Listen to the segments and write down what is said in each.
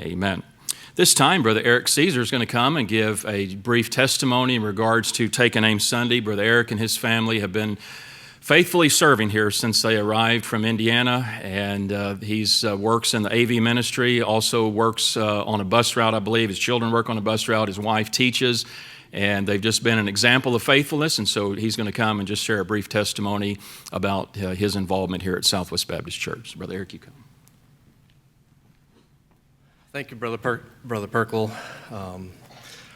Amen. This time, Brother Eric Caesar is going to come and give a brief testimony in regards to Take a Name Sunday. Brother Eric and his family have been faithfully serving here since they arrived from Indiana, and he works in the AV ministry, also works on a bus route, I believe. His children work on a bus route. His wife teaches, and they've just been an example of faithfulness, and so he's going to come and just share a brief testimony about his involvement here at Southwest Baptist Church. Brother Eric, you come. Thank you, Brother Perkle.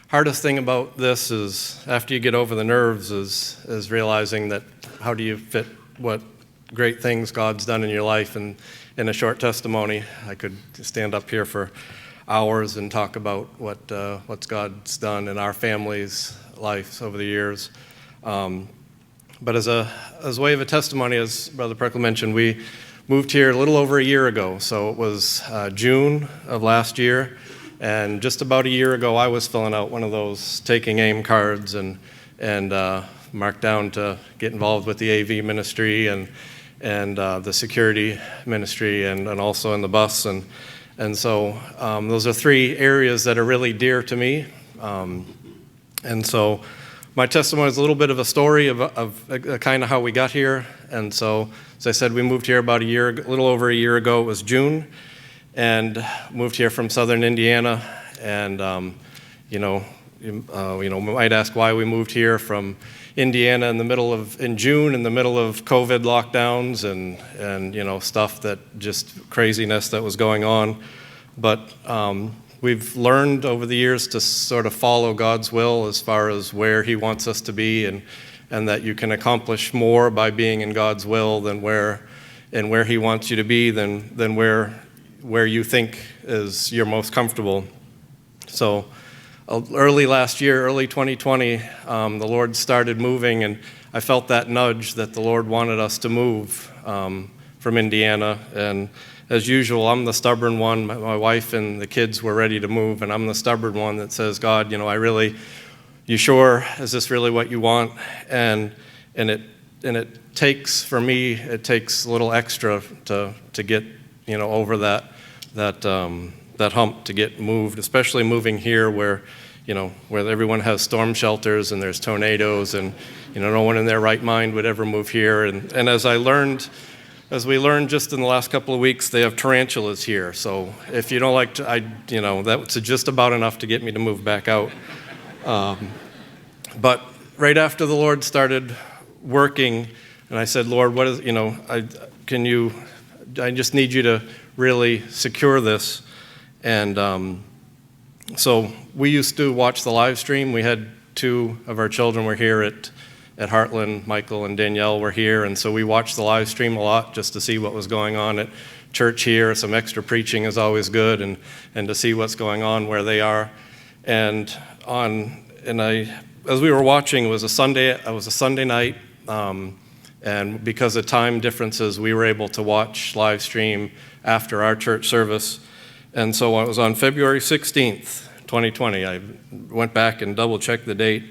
Hardest thing about this is after you get over the nerves is realizing that how do you fit what great things God's done in your life in a short testimony. I could stand up here for hours and talk about what God's done in our family's lives over the years. But as a way of a testimony, as Brother Perkle mentioned, we moved here a little over a year ago. So it was June of last year, and just about a year ago I was filling out one of those Taking Aim cards and marked down to get involved with the AV ministry and the security ministry and also in the bus. And so those are three areas that are really dear to me. And so my testimony is a little bit of a story of kind of how we got here. And so, as I said, we moved here about a little over a year ago. It was June, and moved here from southern Indiana. And we might ask why we moved here from Indiana in June in the middle of COVID lockdowns and stuff that just craziness that was going on. But we've learned over the years to sort of follow God's will as far as where He wants us to be, and that you can accomplish more by being in God's will than where He wants you to be than where you think is you're most comfortable. So early last year, early 2020, the Lord started moving, and I felt that nudge that the Lord wanted us to move from Indiana. And as usual, I'm the stubborn one. My wife and the kids were ready to move, and I'm the stubborn one that says, God, you sure? Is this really what you want? And it takes, for me, it takes a little extra to get over that hump to get moved, especially moving here where everyone has storm shelters and there's tornadoes, and no one in their right mind would ever move here. And as we learned just in the last couple of weeks, they have tarantulas here. So if you don't like that's just about enough to get me to move back out. But right after the Lord started working, and I said, Lord, what is, I just need you to really secure this. And so we used to watch the live stream. We had two of our children were here at Heartland. Michael and Danielle were here, and so we watched the live stream a lot just to see what was going on at church here. Some extra preaching is always good, and to see what's going on where they are. As we were watching, it was a Sunday night, and because of time differences, we were able to watch live stream after our church service. And so it was on February 16th, 2020. I went back and double-checked the date.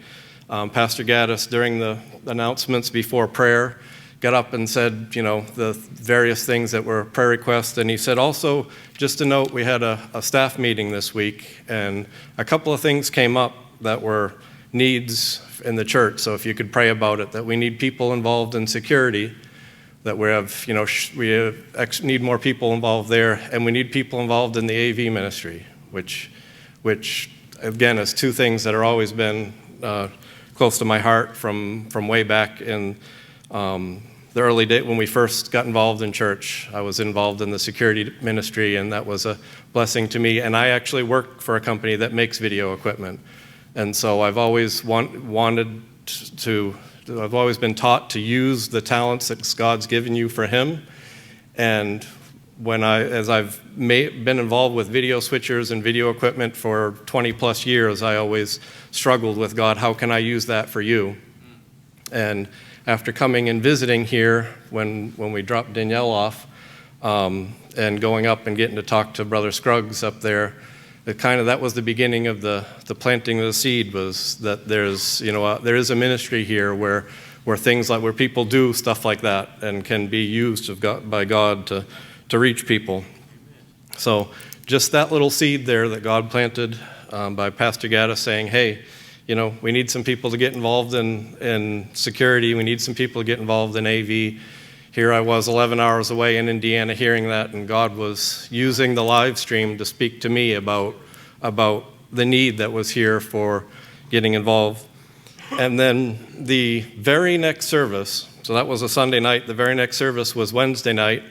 Pastor Gaddis, during the announcements before prayer, got up and said, the various things that were prayer requests. And he said, also, just a note, we had a staff meeting this week, and a couple of things came up that were needs in the church. So if you could pray about it, that we need people involved in security, that we need more people involved there, and we need people involved in the AV ministry, which again is two things that have always been close to my heart from way back in the early day when we first got involved in church. I was involved in the security ministry, and that was a blessing to me. And I actually work for a company that makes video equipment, and so I've always I've always been taught to use the talents that God's given you for Him. And as I've been involved with video switchers and video equipment for 20 plus years, I always struggled with, God, how can I use that for you? And after coming and visiting here, when we dropped Danielle off, and going up and getting to talk to Brother Scruggs up there, that was the beginning of the planting of the seed, was that there is a ministry here where things like where people do stuff like that and can be used by God to reach people. So just that little seed there that God planted by Pastor Gaddis saying, hey, we need some people to get involved in security. We need some people to get involved in AV. Here I was 11 hours away in Indiana hearing that, and God was using the live stream to speak to me about the need that was here for getting involved. And then the very next service, so that was a Sunday night, the very next service was Wednesday night,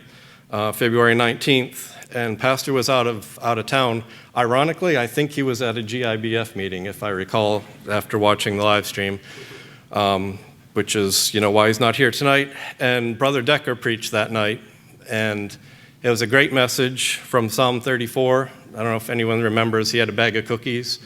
February 19th, and Pastor was out of town. Ironically, I think he was at a GIBF meeting, if I recall, after watching the live stream, which is, why he's not here tonight. And Brother Decker preached that night, and it was a great message from Psalm 34. I don't know if anyone remembers, he had a bag of cookies,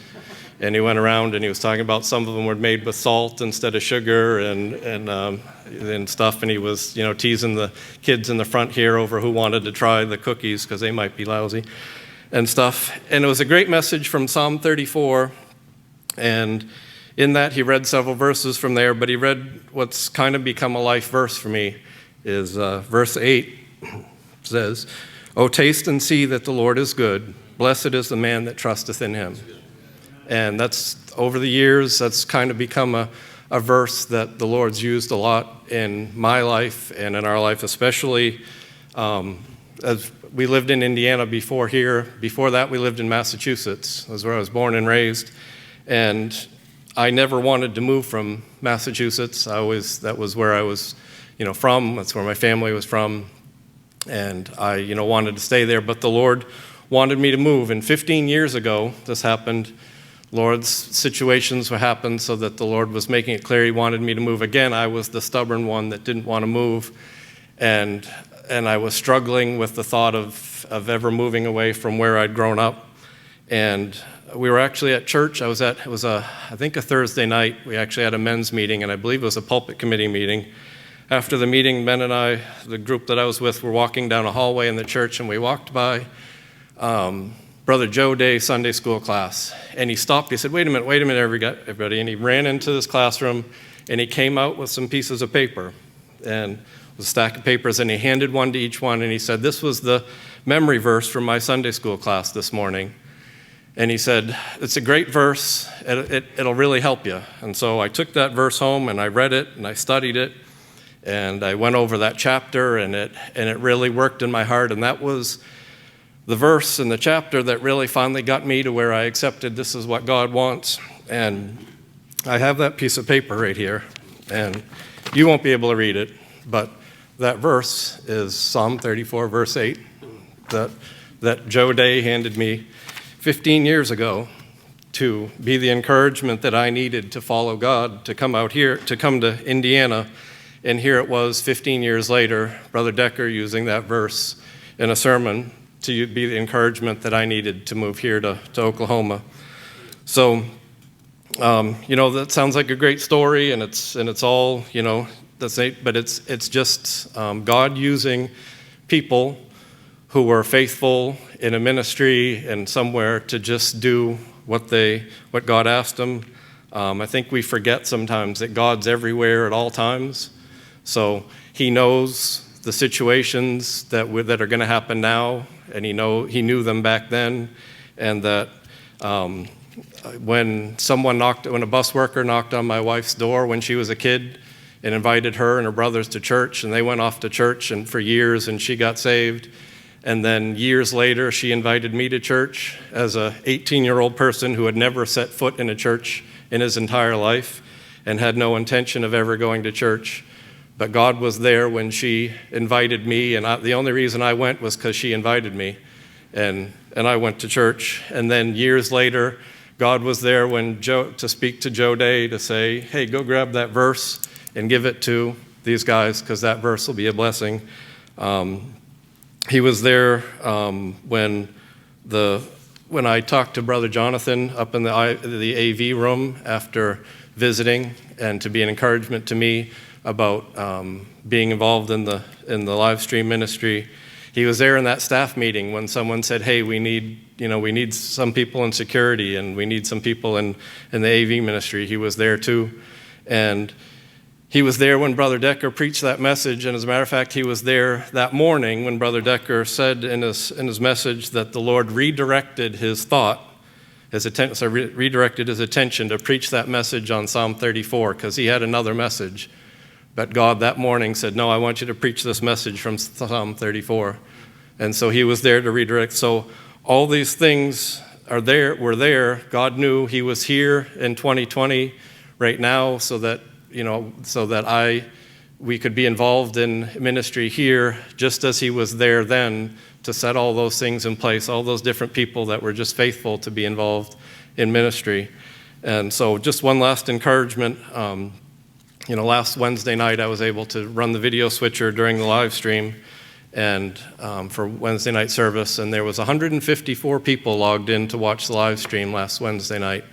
and he went around and he was talking about some of them were made with salt instead of sugar and stuff, and he was, teasing the kids in the front here over who wanted to try the cookies because they might be lousy and stuff. And it was a great message from Psalm 34, and in that he read several verses from there, but he read what's kind of become a life verse for me, is verse 8 says, "O taste and see that the Lord is good. Blessed is the man that trusteth in him." And that's, over the years, that's kind of become a verse that the Lord's used a lot in my life and in our life, especially as we lived in Indiana before here. Before that, we lived in Massachusetts. That's where I was born and raised. And I never wanted to move from Massachusetts. That was where I was, from. That's where my family was from. And I, wanted to stay there. But the Lord wanted me to move. And 15 years ago, this happened. Lord's situations would happen so that the Lord was making it clear he wanted me to move again. I was the stubborn one that didn't want to move, and I was struggling with the thought of ever moving away from where I'd grown up. And we were actually at church. I think a Thursday night. We actually had a men's meeting, and I believe it was a pulpit committee meeting. After the meeting, Ben and I, the group that I was with, were walking down a hallway in the church, and we walked by Brother Joe Day Sunday school class, and he stopped. He said, wait a minute, everybody. And he ran into this classroom, and he came out with some pieces of paper and a stack of papers, and he handed one to each one, and he said, this was the memory verse from my Sunday school class this morning. And he said, it's a great verse. It'll really help you. And so I took that verse home, and I read it, and I studied it, and I went over that chapter, and it really worked in my heart. And that was the verse in the chapter that really finally got me to where I accepted this is what God wants. And I have that piece of paper right here, and you won't be able to read it, but that verse is Psalm 34, verse 8, that Joe Day handed me 15 years ago to be the encouragement that I needed to follow God, to come out here, to come to Indiana. And here it was 15 years later, Brother Decker using that verse in a sermon to be the encouragement that I needed to move here to Oklahoma. So, that sounds like a great story, and it's all, but it's just God using people who were faithful in a ministry and somewhere to just do what God asked them. I think we forget sometimes that God's everywhere at all times. So he knows the situations that are going to happen now, and he knew them back then, and that when a bus worker knocked on my wife's door when she was a kid and invited her and her brothers to church, and they went off to church and for years, and she got saved. And then years later, she invited me to church as a 18-year-old person who had never set foot in a church in his entire life and had no intention of ever going to church. But God was there when she invited me, and the only reason I went was because she invited me, and I went to church. And then years later, God was there to speak to Joe Day to say, hey, go grab that verse and give it to these guys because that verse will be a blessing. He was there when I talked to Brother Jonathan up in the AV room after visiting, and to be an encouragement to me about being involved in the live stream ministry. He was there in that staff meeting when someone said, hey, we need some people in security, and we need some people in the AV ministry. He was there too. And He was there when Brother Decker preached that message, and as a matter of fact, he was there that morning when Brother Decker said in his message that the Lord redirected his thought, redirected his attention to preach that message on Psalm 34, because he had another message. But God that morning said, no, I want you to preach this message from Psalm 34. And so he was there to redirect. So all these things were there. God knew he was here in 2020 right now so that we could be involved in ministry here just as he was there then to set all those things in place, all those different people that were just faithful to be involved in ministry. And so just one last encouragement. Last Wednesday night I was able to run the video switcher during the live stream and for Wednesday night service, and there was 154 people logged in to watch the live stream last Wednesday night.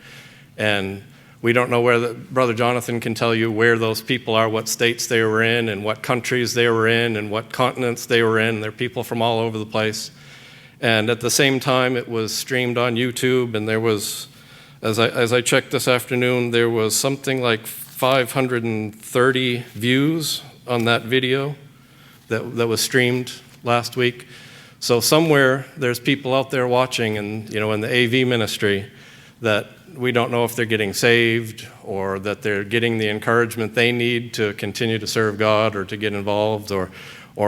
And we don't know Brother Jonathan can tell you where those people are, what states they were in, and what countries they were in, and what continents they were in. They're people from all over the place. And at the same time, it was streamed on YouTube, and there was, as I checked this afternoon, there was something like 530 views on that video that was streamed last week. So somewhere there's people out there watching, and in the AV ministry, that we don't know if they're getting saved or that they're getting the encouragement they need to continue to serve God or to get involved, or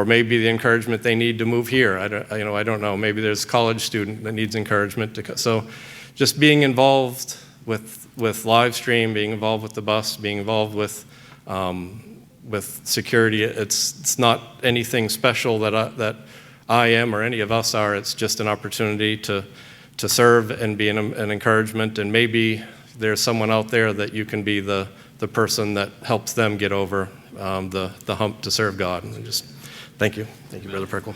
maybe the encouragement they need to move here. I don't know. Maybe there's a college student that needs encouragement. So just being involved with live stream, being involved with the bus, being involved with security, it's not anything special that I am or any of us are. It's just an opportunity to serve and be an encouragement, and maybe there's someone out there that you can be the person that helps them get over the hump to serve God. And just thank you, Brother Perkle.